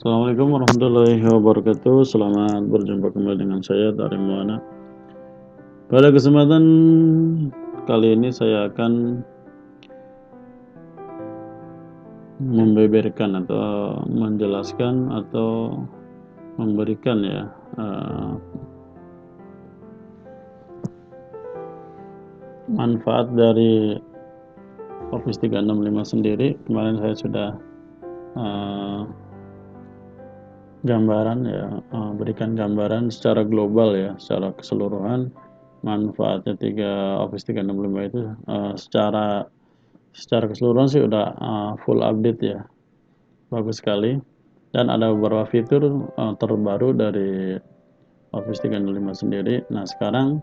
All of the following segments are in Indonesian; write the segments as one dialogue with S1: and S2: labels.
S1: Assalamualaikum warahmatullahi wabarakatuh. Selamat berjumpa kembali dengan saya dari Muana. Pada kesempatan kali ini saya akan membeberkan atau menjelaskan atau memberikan manfaat dari Office 365 sendiri. Kemarin saya sudah berikan gambaran secara global ya, secara keseluruhan manfaatnya Office 365 itu secara keseluruhan sih udah full update ya, bagus sekali, dan ada beberapa fitur terbaru dari Office 365 sendiri. Nah, sekarang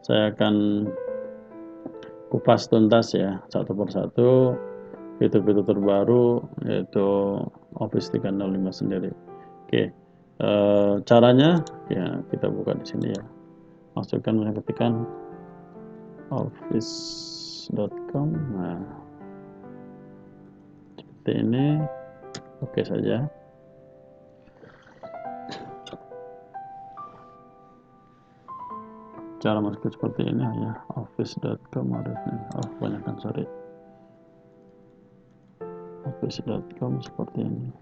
S1: saya akan kupas tuntas ya, satu persatu fitur-fitur terbaru yaitu Office 365 sendiri. Oke, caranya ya kita buka di sini ya, ketikkan office.com. Nah, seperti ini, oke saja. Cara masuk seperti ini ya, office.com harusnya. Kebanyakan, sorry. Office.com seperti ini.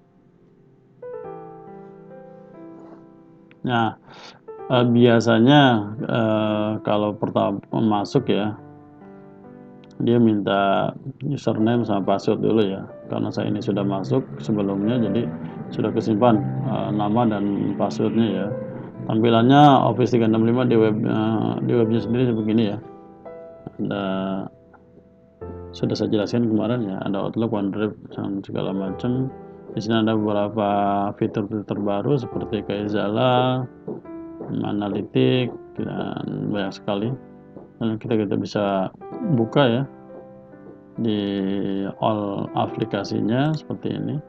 S1: Nah, biasanya kalau pertama masuk ya, dia minta username sama password dulu ya, karena saya ini sudah masuk sebelumnya, jadi sudah kesimpan nama dan passwordnya ya. Tampilannya Office 365 di webnya sendiri begini ya. Sudah saya jelaskan kemarin ya, ada Outlook, OneDrive dan segala macam. Di sini ada beberapa fitur-fitur terbaru seperti Kaizala, analitik, dan banyak sekali. Dan kita bisa buka ya di all aplikasinya seperti ini.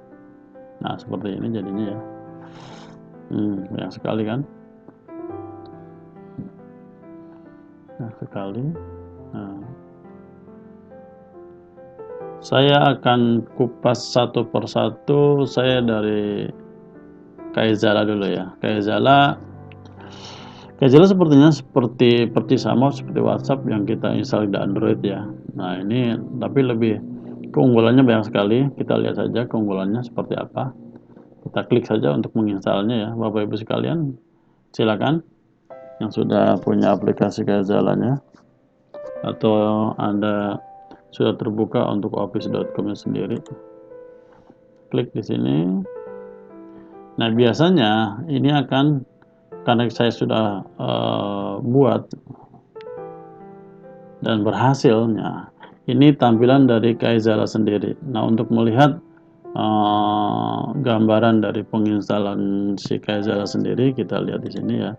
S1: Nah, seperti ini jadinya ya. Banyak sekali kan? Banyak sekali. Nah, saya akan kupas satu persatu. Saya dari Kaizala dulu ya. Kaizala sepertinya seperti sama seperti WhatsApp yang kita install di Android ya. Nah, ini tapi lebih keunggulannya banyak sekali. Kita lihat saja keunggulannya seperti apa. Kita klik saja untuk menginstalnya ya, Bapak Ibu sekalian. Silakan yang sudah punya aplikasi Kaizalanya atau Anda sudah terbuka untuk office.com sendiri. Klik di sini. Nah, biasanya ini akan, karena saya sudah buat dan berhasilnya, ini tampilan dari Kaizala sendiri. Nah, untuk melihat gambaran dari penginstalan si Kaizala sendiri, kita lihat di sini ya.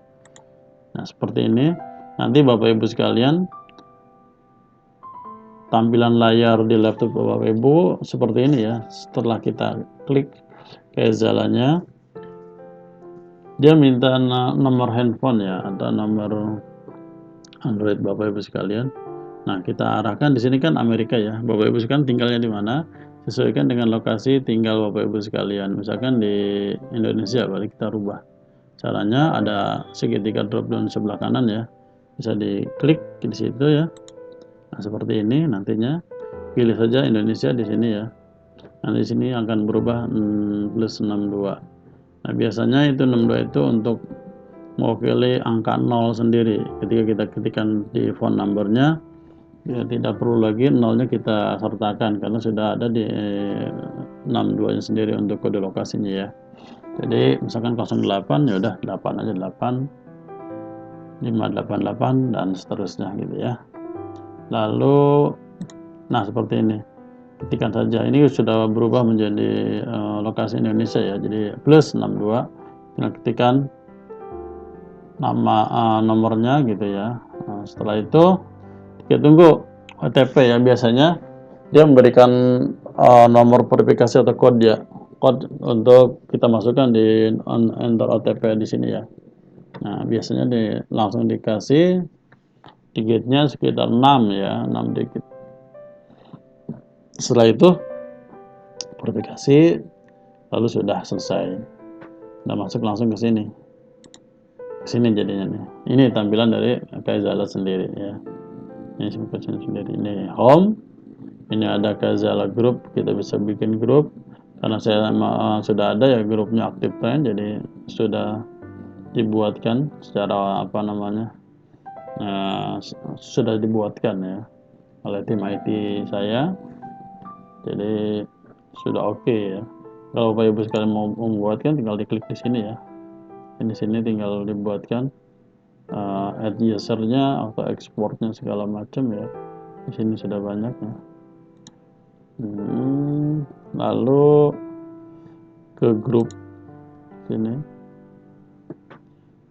S1: Nah, seperti ini. Nanti Bapak Ibu sekalian, tampilan layar di laptop Bapak Ibu seperti ini ya. Setelah kita klik Kaizalanya, dia minta nomor handphone ya, atau nomor Android Bapak Ibu sekalian. Nah, kita arahkan di sini kan Amerika ya. Bapak Ibu sekalian tinggalnya di mana? Sesuaikan dengan lokasi tinggal Bapak Ibu sekalian. Misalkan di Indonesia, berarti kita rubah. Caranya ada segitiga drop down sebelah kanan ya. Bisa diklik di situ ya. Nah, seperti ini nantinya. Pilih saja Indonesia di sini ya. Nanti di sini akan berubah plus 62. Nah, biasanya itu 62 itu untuk mewakili angka 0 sendiri. Ketika kita ketikkan di phone numbernya, ya tidak perlu lagi nolnya kita sertakan karena sudah ada di 62 nya sendiri untuk kode lokasinya ya. Jadi misalkan 08 ya udah 8 aja, 8 588 dan seterusnya gitu ya. Lalu nah seperti ini, ketikkan saja, ini sudah berubah menjadi lokasi Indonesia ya, jadi plus 62, tinggal ketikkan nama nomornya gitu ya. Nah, setelah itu kita tunggu OTP ya, biasanya dia memberikan nomor verifikasi atau kode untuk kita masukkan di enter OTP di sini ya. Nah, biasanya langsung dikasih digitnya sekitar 6 ya, 6 digit. Setelah itu verifikasi lalu sudah selesai. Udah masuk langsung ke sini. Jadinya nih. Ini tampilan dari Kaizala sendiri ya. Ini sendiri. Ini home. Ini ada Kaizala group. Kita bisa bikin grup. Karena saya sudah ada ya grupnya aktif trend, jadi sudah dibuatkan secara apa namanya, sudah dibuatkan ya oleh tim IT saya. Jadi sudah oke ya. Kalau Bapak Ibu sekalian mau membuatkan, tinggal diklik di sini ya. Di sini tinggal dibuatkan add usernya atau ekspornya segala macam ya. Di sini sudah banyak ya. Lalu ke grup sini.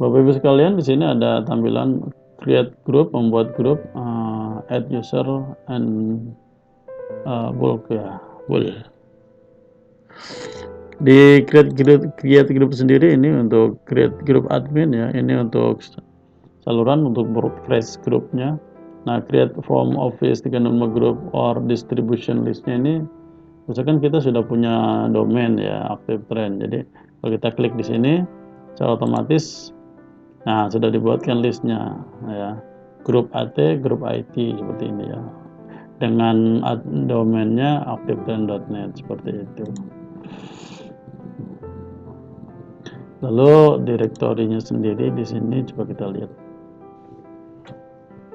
S1: Bapak Ibu sekalian, di sini ada tampilan create group, membuat grup, add user and bulk ya, boleh. Di create group sendiri ini untuk create group admin ya, ini untuk saluran untuk broadcast grupnya. Nah, create from office dengan nama group or distribution listnya ini, misalkan kita sudah punya domain ya, active trend. Jadi kalau kita klik di sini, secara otomatis, nah sudah dibuatkan listnya ya, grup AT, grup IT seperti ini ya, dengan domainnya activetrend.net seperti itu. Lalu direktorinya sendiri di sini coba kita lihat.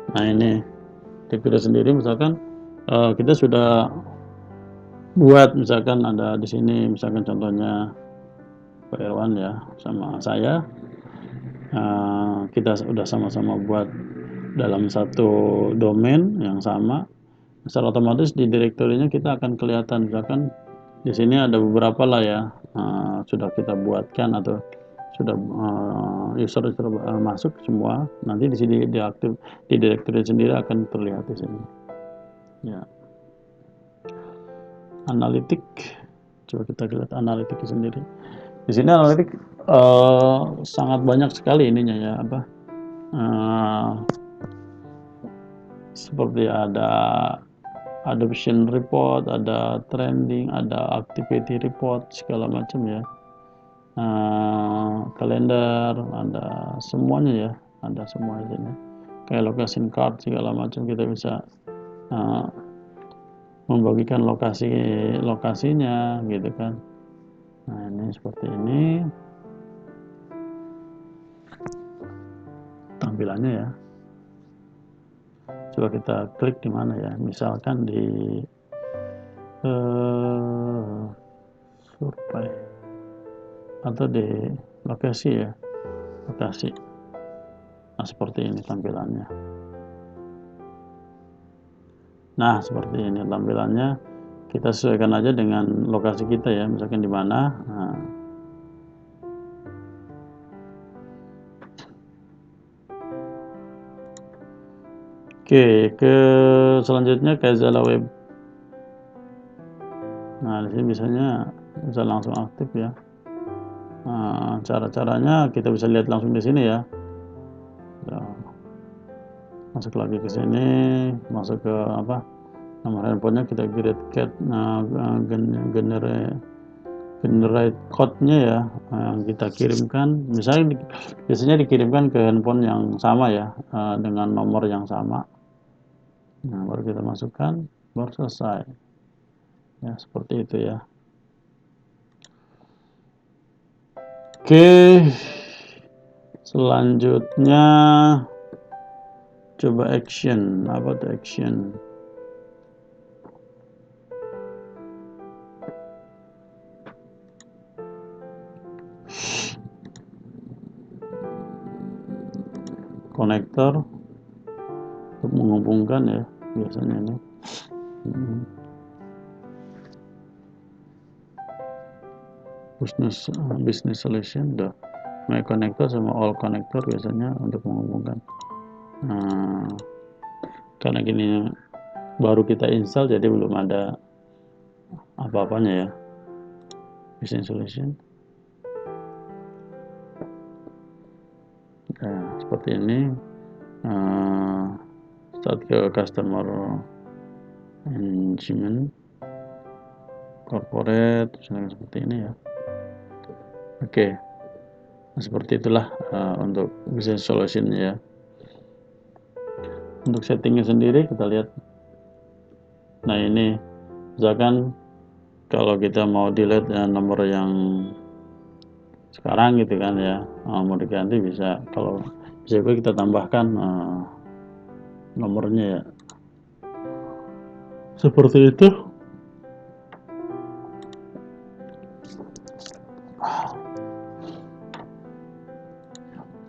S1: Nah ini direktori sendiri, misalkan kita sudah buat, misalkan ada di sini, misalkan contohnya Pak Irwan ya sama saya, kita sudah sama-sama buat dalam satu domain yang sama. Secara otomatis di direktorinya kita akan kelihatan, misalkan di sini ada beberapa lah ya, sudah kita buatkan atau sudah user masuk semua. Nanti di sini diaktif di direktori sendiri akan terlihat di sini ya. Analitik, coba kita lihat analitik sendiri. Di sini analitik sangat banyak sekali ininya ya, apa seperti ada adoption report, ada trending, ada activity report segala macam ya, kalender, ada semuanya ya, ada semua ini, kayak location card segala macam. Kita bisa membagikan lokasinya gitu kan. Nah ini seperti ini tampilannya ya. Coba kita klik di mana ya, misalkan di survei atau di lokasi ya, lokasi. Nah seperti ini tampilannya. Nah seperti ini tampilannya, kita sesuaikan aja dengan lokasi kita ya, misalkan di mana. Nah, oke, ke selanjutnya Kaizala web. Nah di sini misalnya bisa langsung aktif ya. Nah, cara-caranya kita bisa lihat langsung di sini ya. Masuk lagi ke sini, masuk ke apa, nomor handphonenya kita generate code-nya ya, yang kita kirimkan. Misalnya biasanya dikirimkan ke handphone yang sama ya, dengan nomor yang sama. Nah baru kita masukkan, baru selesai ya, seperti itu ya. Oke, selanjutnya coba action. Apa tuh action? Konektor untuk menghubungkan ya, biasanya ini. Business solution, udah my connector sama all connector biasanya untuk menghubungkan. Nah, karena gini baru kita install, jadi belum ada apa-apanya ya. Business solution. Nah, seperti ini. Start ke customer engagement, corporate, seperti ini ya. Oke, Nah, seperti itulah untuk business solution ya. Untuk settingnya sendiri kita lihat. Nah ini misalkan kalau kita mau delete nomor yang sekarang gitu kan ya, mau diganti bisa. Kalau bisa juga kita tambahkan nomornya ya, seperti itu.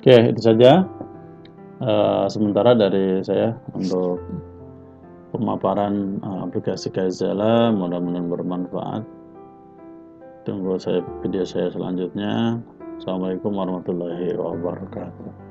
S1: Oke, itu saja sementara dari saya untuk pemaparan aplikasi Kaizala. Mudah-mudahan bermanfaat. Tunggu video saya selanjutnya. Assalamualaikum warahmatullahi wabarakatuh.